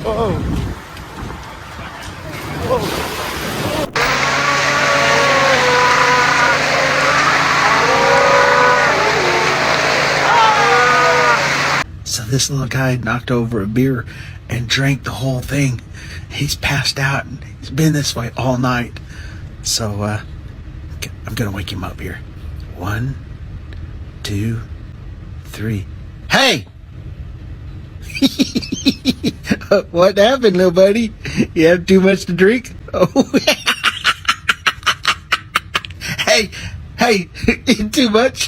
So this little guy knocked over a beer and drank the whole thing. He's passed out and he's been this way all night. So I'm gonna wake him up here. 1, 2, 3. Hey! What happened, little buddy? You have too much to drink? Oh. Hey, too much?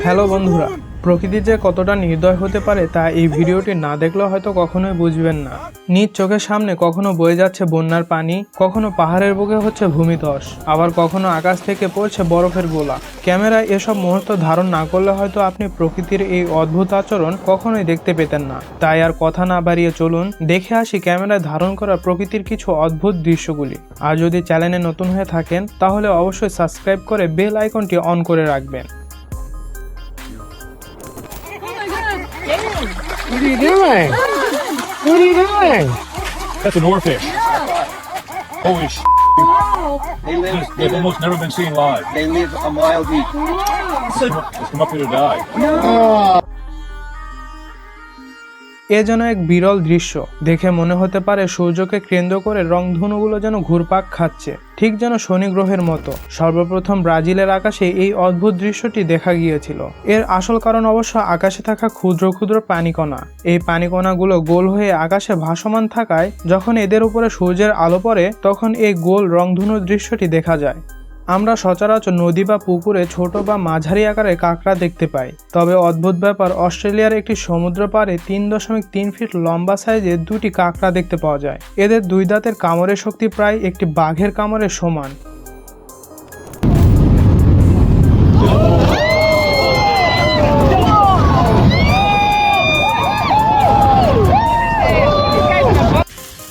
Hello বন্ধুরা, প্রকৃতি যে কতটা নির্দয় হতে পারে তা এই ভিডিওটি না দেখলেও হয়তো কখনোই বুঝবেন না। নিজ চোখের সামনে কখনো বয়ে যাচ্ছে বন্যার পানি, কখনো পাহাড়ের বুকে হচ্ছে ভূমিধস, আবার কখনো আকাশ থেকে পড়ছে বরফের গোলা। ক্যামেরায় এসব মুহূর্ত ধারণ না করলে হয়তো আপনি প্রকৃতির এই অদ্ভুত আচরণ কখনোই দেখতে পেতেন না। তাই আর কথা না বাড়িয়ে চলুন দেখে আসি ক্যামেরায় ধারণ করা প্রকৃতির কিছু অদ্ভুত দৃশ্যগুলি। আর যদি চ্যানেলে নতুন হয়ে থাকেন তাহলে অবশ্যই সাবস্ক্রাইব করে বেল আইকনটি অন করে রাখবেন। What are you doing? What are you doing? That's an oarfish. Holy sh**. They've almost never been seen live. They live a mile deep. Let's come up here to die. এ যেন এক বিরল দৃশ্য। দেখে মনে হতে পারে সূর্যকে কেন্দ্র করে রংধনুগুলো যেন ঘুরপাক খাচ্ছে, ঠিক যেন শনি গ্রহের মতো। সর্বপ্রথম ব্রাজিলের আকাশে এই অদ্ভুত দৃশ্যটি দেখা গিয়েছিল। এর আসল কারণ অবশ্য আকাশে থাকা ক্ষুদ্র ক্ষুদ্র পানিকণা। এই পানিকণাগুলো গোল হয়ে আকাশে ভাসমান থাকায় যখন এদের উপরে সূর্যের আলো পড়ে তখন এই গোল রংধনুর দৃশ্যটি দেখা যায়। আমরা সচরাচর নদী বা পুকুরে ছোট বা মাঝারি আকারের কাঁকড়া দেখতে পাই, তবে অদ্ভুত ব্যাপার, অস্ট্রেলিয়ার একটি সমুদ্র পাড়ে 3.3 ফিট লম্বা সাইজের দুটি কাঁকড়া দেখতে পাওয়া যায়। এদের দুই দাঁতের কামড়ের শক্তি প্রায় একটি বাঘের কামড়ের সমান।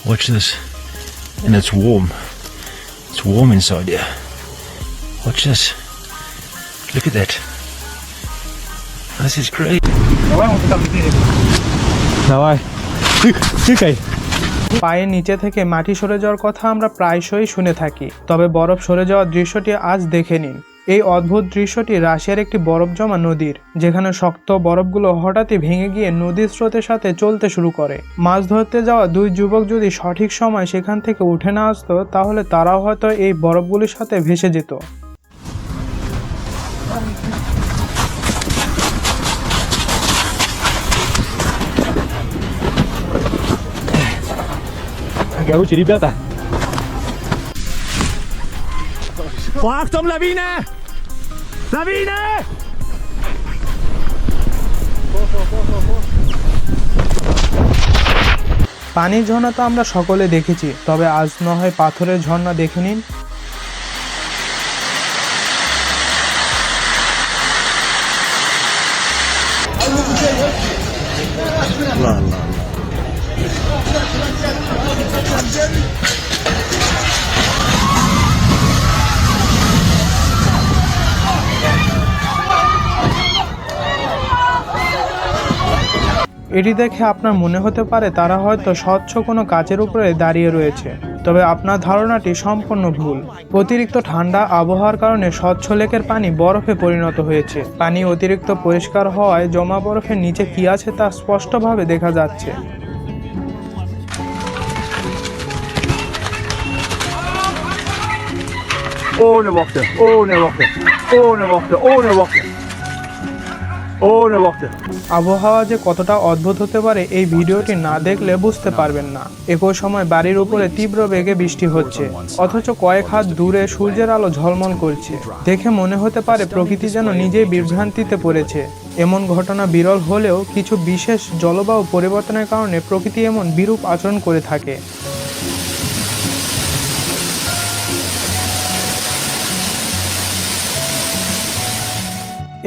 Watch this. And it's warm. It's warm inside here. Watch this. Look at that. This is great. পায়ের নিচে থেকে মাটি সরে যাওয়ার কথা আমরা প্রায়শই শুনে থাকি, তবে বরফ সরে যাওয়ার দৃশ্যটি আজ দেখে নিন। এই অদ্ভুত দৃশ্যটি রাশিয়ার একটি বরফ জমা নদীর, যেখানে শক্ত বরফগুলো হঠাৎই ভেঙে গিয়ে নদীর স্রোতের সাথে চলতে শুরু করে। মাছ ধরতে যাওয়া দুই যুবক যদি সঠিক সময় সেখান থেকে উঠে না আসতো তাহলে তারাও হয়তো এই বরফগুলির সাথে ভেসে যেত। Garucci, ribята. Achtung, Lawine! Lawine! পানির ঝর্ণা তো আমরা সকলে দেখেছি, তবে আজ না হয় পাথরের ঝর্ণা দেখে নিন। এটি দেখে আপনার মনে হতে পারে তারা হয়তো স্বচ্ছ কোনো কাচের উপরে দাঁড়িয়ে রয়েছে, তবে আপনার ধারণাটি সম্পূর্ণ ভুল। অতিরিক্ত ঠান্ডা আবহাওয়ার কারণে স্বচ্ছ লেকের পানি বরফে পরিণত হয়েছে। পানি অতিরিক্ত পরিষ্কার হওয়ায় জমা বরফের নিচে কি আছে তা স্পষ্টভাবে দেখা যাচ্ছে। Ohne Worte, ohne Worte, ohne Worte, ohne Worte. আবহাওয়া যে কতটা অদ্ভুত হতে পারে এই ভিডিওটি না দেখলে বুঝতে পারবেন না। একই সময় বাড়ির উপরে তীব্র বেগে বৃষ্টি হচ্ছে, অথচ কয়েক হাত দূরে সূর্যের আলো ঝলমল করছে। দেখে মনে হতে পারে প্রকৃতি যেন নিজেই বিভ্রান্তিতে পড়েছে। এমন ঘটনা বিরল হলেও কিছু বিশেষ জলবায়ু পরিবর্তনের কারণে প্রকৃতি এমন বিরূপ আচরণ করে থাকে।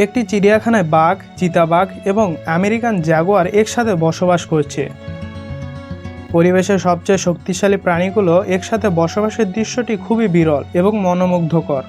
একটি চিড়িয়াখানায় বাঘ, চিতাবাঘ এবং আমেরিকান জাগুয়ার একসাথে বসবাস করছে। পরিবেশের সবচেয়ে শক্তিশালী প্রাণীগুলো একসাথে বসবাসের দৃশ্যটি খুবই বিরল এবং মনোমুগ্ধকর।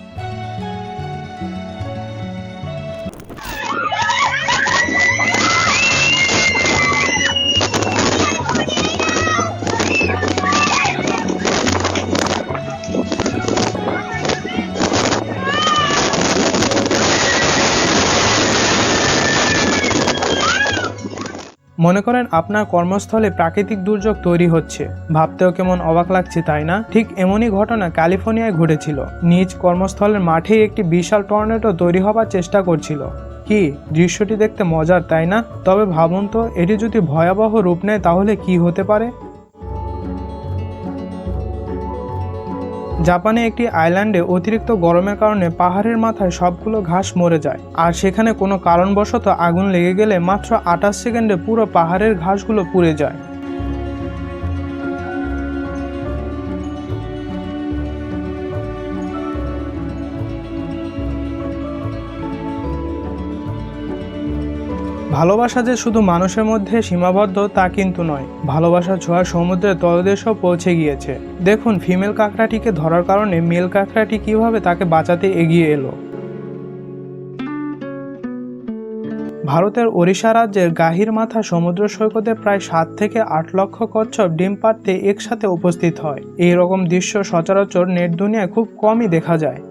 মনে করেন আপনার কর্মস্থলে প্রাকৃতিক দুর্যোগ তৈরি হচ্ছে, ভাবতেও কেমন অবাক লাগছে তাই না? ঠিক এমনই ঘটনা ক্যালিফোর্নিয়ায় ঘটেছিল। নিজ কর্মস্থলের মাঠেই একটি বিশাল টর্নেডো তৈরি হবার চেষ্টা করছিল। কি দৃশ্যটি দেখতে মজার তাই না? তবে ভাবুন তো, এটি যদি ভয়াবহ রূপ নেয় তাহলে কি হতে পারে? জাপানে একটি আইল্যান্ডে অতিরিক্ত গরমের কারণে পাহাড়ের মাথায় সবগুলো ঘাস মরে যায়, আর সেখানে কোনো কারণবশত আগুন লেগে গেলে মাত্র 28 সেকেন্ডে পুরো পাহাড়ের ঘাসগুলো পুড়ে যায়। ভালোবাসা যে শুধু মানুষের মধ্যে সীমাবদ্ধ তা কিন্তু নয়, ভালোবাসার ছোঁয়া সমুদ্রের তলদেশেও পৌঁছে গিয়েছে। দেখুন ফিমেল কাঁকড়াটিকে ধরার কারণে মেল কাঁকড়াটি কিভাবে তাকে বাঁচাতে এগিয়ে এলো। ভারতের ওড়িশা রাজ্যের গাহিরমাথা সমুদ্র সৈকতে প্রায় 7 থেকে 8 লক্ষ কচ্ছপ ডিম পাড়তে একসাথে উপস্থিত হয়। এই রকম দৃশ্য সচরাচর নেট দুনিয়ায় খুব কমই দেখা যায়।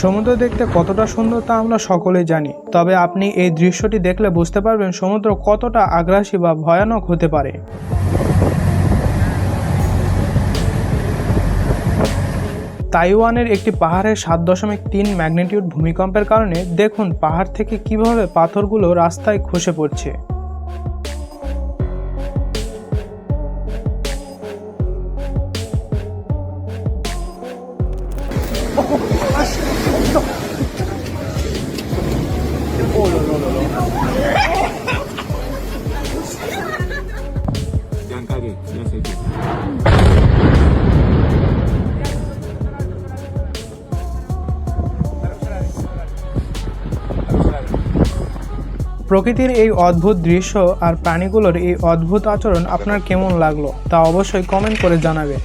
সমুদ্র দেখতে কতটা সুন্দর তা আমরা সকলেই জানি, তবে আপনি এই দৃশ্যটি দেখলে বুঝতে পারবেন সমুদ্র কতটা আগ্রাসী বা ভয়ানক হতে পারে। তাইওয়ানের একটি পাহাড়ের 7.3 ম্যাগনিটিউড ভূমিকম্পের কারণে দেখুন পাহাড় থেকে কিভাবে পাথরগুলো রাস্তায় খসে পড়ছে। প্রকৃতির এই অদ্ভুত দৃশ্য আর প্রাণীগুলোর এই অদ্ভুত আচরণ আপনার কেমন লাগলো তা অবশ্যই কমেন্ট করে জানাবেন।